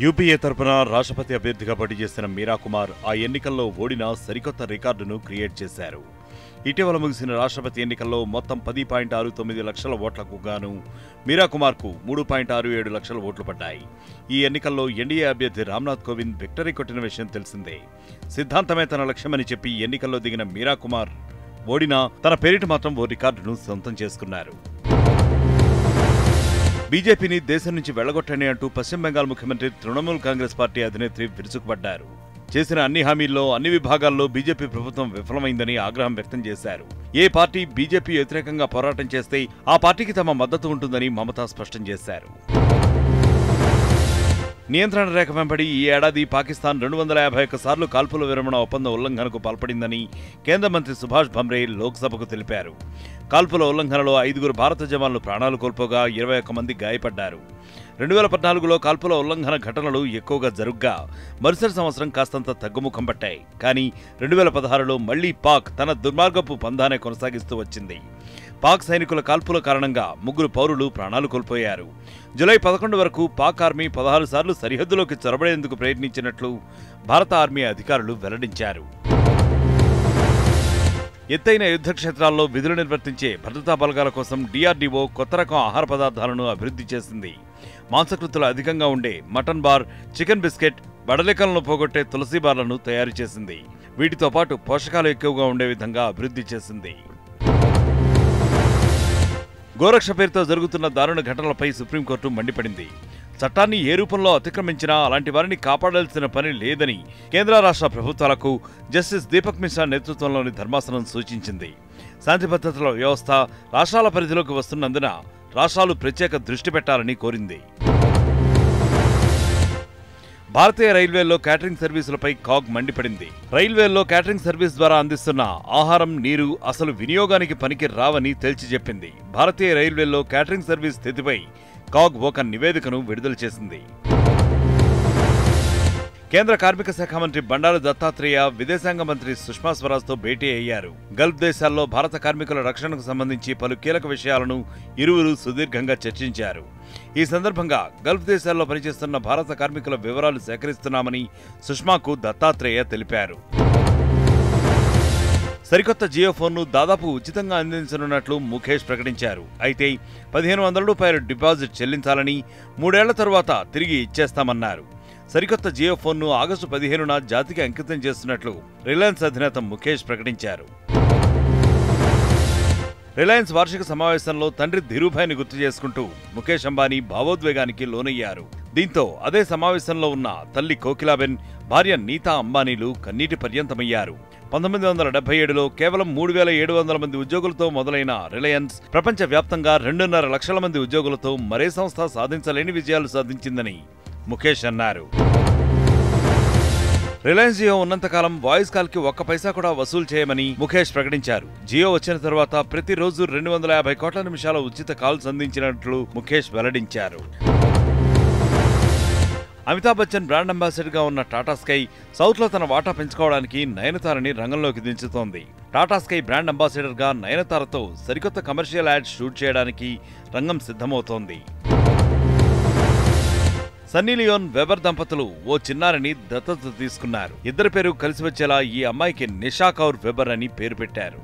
UPA తరపున రాష్ట్రపతి అభ్యర్థిగా పోటీ చేసిన మీరా కుమార్ ఆ ఎన్నికల్లో ఓడిన సరికొత్త రికార్డును క్రియేట్ చేశారు. ఇటీవల ముగిసిన రాష్ట్రపతి ఎన్నికల్లో మొత్తం 10.69 లక్షల ఓట్లకు గాను మీరా కుమార్కు 3.67 లక్షల ఓట్లు పడ్డాయి. ఈ ఎన్నికల్లో ఎన్డీఏ అభ్యర్థి రామ్నాథ్ కోవింద్ విక్టరీ కొట్టిన విషయం తెలిసిందే. సిద్ధాంతమే తన లక్ష్యమని చెప్పి ఎన్నికల్లో దిగిన మీరా కుమార్ ఓడినా తన పేరిట మాత్రం ఓ రికార్డును సొంతం చేసుకున్నారు. బీజేపీని దేశం నుంచి వెళ్లగొట్టండి అంటూ పశ్చిమ బెంగాల్ ముఖ్యమంత్రి తృణమూల్ కాంగ్రెస్ పార్టీ అధినేత్రి విరుచుకుపడ్డారు. చేసిన అన్ని హామీల్లో అన్ని విభాగాల్లో బీజేపీ ప్రభుత్వం విఫలమైందని ఆగ్రహం వ్యక్తం చేశారు. ఏ పార్టీ బీజేపీ వ్యతిరేకంగా పోరాటం చేస్తే ఆ పార్టీకి తమ మద్దతు ఉంటుందని మమతా స్పష్టం చేశారు. నియంత్రణ రేఖ వెంబడి ఈ ఏడాది పాకిస్తాన్ 251 సార్లు కాల్పుల విరమణ ఒప్పంద ఉల్లంఘనకు పాల్పడిందని కేంద్ర మంత్రి సుభాష్ భమ్రే లోక్సభకు తెలిపారు. కాల్పుల ఉల్లంఘనలో 5 భారత జవాన్లు ప్రాణాలు కోల్పోగా 21 మంది గాయపడ్డారు. 2014లో కాల్పుల ఉల్లంఘన ఘటనలు ఎక్కువగా జరుగ్గా మరుసటి సంవత్సరం కాస్తంత తగ్గుముఖం పట్టాయి. కానీ 2016లో మళ్లీ పాక్ తన దుర్మార్గపు పందానే కొనసాగిస్తూ వచ్చింది. పాక్ సైనికుల కాల్పుల కారణంగా 3 పౌరులు ప్రాణాలు కోల్పోయారు. జూలై 11 వరకు పాక్ ఆర్మీ 16 సార్లు సరిహద్దులోకి చొరబడేందుకు ప్రయత్నించినట్లు భారత ఆర్మీ అధికారులు వెల్లడించారు. ఎత్తైన యుద్ధ క్షేత్రాల్లో విధులు నిర్వర్తించే భద్రతా బలగాల కోసం డిఆర్డీఓ కొత్త రకం ఆహార పదార్థాలను అభివృద్ధి చేసింది. మాంసకృతులు అధికంగా ఉండే మటన్ బార్, చికెన్ బిస్కెట్, బడలికలను పోగొట్టే తులసి బార్లను తయారు చేసింది. వీటితో పాటు పోషకాలు ఎక్కువగా ఉండే విధంగా అభివృద్ధి చేసింది. గోరక్ష పేరుతో జరుగుతున్న దారుణ ఘటనలపై సుప్రీంకోర్టు మండిపడింది. చట్టాన్ని ఏ రూపంలో అతిక్రమించినా అలాంటి వారిని కాపాడాల్సిన పని లేదని కేంద్ర రాష్ట్ర ప్రభుత్వాలకు జస్టిస్ దీపక్ మిశ్రా నేతృత్వంలోని ధర్మాసనం సూచించింది. శాంతి భద్రతల వ్యవస్థ రాష్ట్రాల పరిధిలోకి వస్తున్నందున రాష్ట్రాలు ప్రత్యేక దృష్టి పెట్టాలని కోరింది. భారతీయ రైల్వేల్లో క్యాటరింగ్ సర్వీసులపై కాగ్ మండిపడింది. రైల్వేల్లో క్యాటరింగ్ సర్వీస్ ద్వారా అందిస్తున్న ఆహారం, నీరు అసలు వినియోగానికి పనికి రావని తేల్చి చెప్పింది. భారతీయ రైల్వేల్లో క్యాటరింగ్ సర్వీస్ స్థితిపై కాగ్ ఒక నివేదికను విడుదల చేసింది. కేంద్ర కార్మిక శాఖ మంత్రి బండారు దత్తాత్రేయ విదేశాంగ మంత్రి సుష్మా స్వరాజ్తో భేటీ అయ్యారు. గల్ఫ్ దేశాల్లో భారత కార్మికుల రక్షణకు సంబంధించి పలు కీలక విషయాలను ఇరువురు సుదీర్ఘంగా చర్చించారు. ఈ సందర్భంగా గల్ఫ్ దేశాల్లో పనిచేస్తున్న భారత కార్మికుల వివరాలు సేకరిస్తున్నామని సుష్మాకు దత్తాత్రేయ తెలిపారు. సరికొత్త జియో ఫోన్ను దాదాపు ఉచితంగా అందించనున్నట్లు ముఖేష్ ప్రకటించారు. అయితే 1500 రూపాయలు డిపాజిట్ చెల్లించాలని, 3 ఏళ్ల తరువాత తిరిగి ఇచ్చేస్తామన్నారు. సరికొత్త జియో ఫోన్ను ఆగస్టు 15న జాతికి అంకితం చేస్తున్నట్లు రిలయన్స్ అధినేత ముఖేష్ ప్రకటించారు. రిలయన్స్ వార్షిక సమావేశంలో తండ్రి ధీరుభాయ్ని గుర్తు చేసుకుంటూ ముఖేష్ అంబానీ భావోద్వేగానికి లోనయ్యారు. దీంతో అదే సమావేశంలో ఉన్న తల్లి కోకిలాబెన్, భార్య నీతా అంబానీలు కన్నీటి పర్యంతమయ్యారు. 1977లో కేవలం 3700 మంది ఉద్యోగులతో మొదలైన రిలయన్స్ ప్రపంచవ్యాప్తంగా 2.5 లక్షల మంది ఉద్యోగులతో మరే సంస్థ సాధించలేని విజయాలు సాధించిందని ముఖేష్ అన్నారు. రిలయన్స్ జియో ఉన్నంతకాలం వాయిస్ కాల్ కి 1 పైసా కూడా వసూలు చేయమని ముఖేష్ ప్రకటించారు. జియో వచ్చిన తర్వాత ప్రతిరోజు 250 కోట్ల నిమిషాల ఉచిత కాల్స్ అందించినట్లు ముఖేష్ వెల్లడించారు. అమితాబ్ బచ్చన్ బ్రాండ్ అంబాసిడర్ గా ఉన్న టాటా స్కై సౌత్ లో తన వాటా పెంచుకోవడానికి నయనతారని రంగంలోకి దించుతోంది. టాటా స్కై బ్రాండ్ అంబాసిడర్ గా నయనతారతో సరికొత్త కమర్షియల్ యాడ్ షూట్ చేయడానికి రంగం సిద్ధమవుతోంది. సన్నీ లియోన్, వెబర్ దంపతులు ఓ చిన్నారిని దత్తత తీసుకున్నారు. ఇద్దరి పేరు కలిసి వచ్చేలా ఈ అమ్మాయికి నిషా కౌర్ వెబర్ అని పేరు పెట్టారు.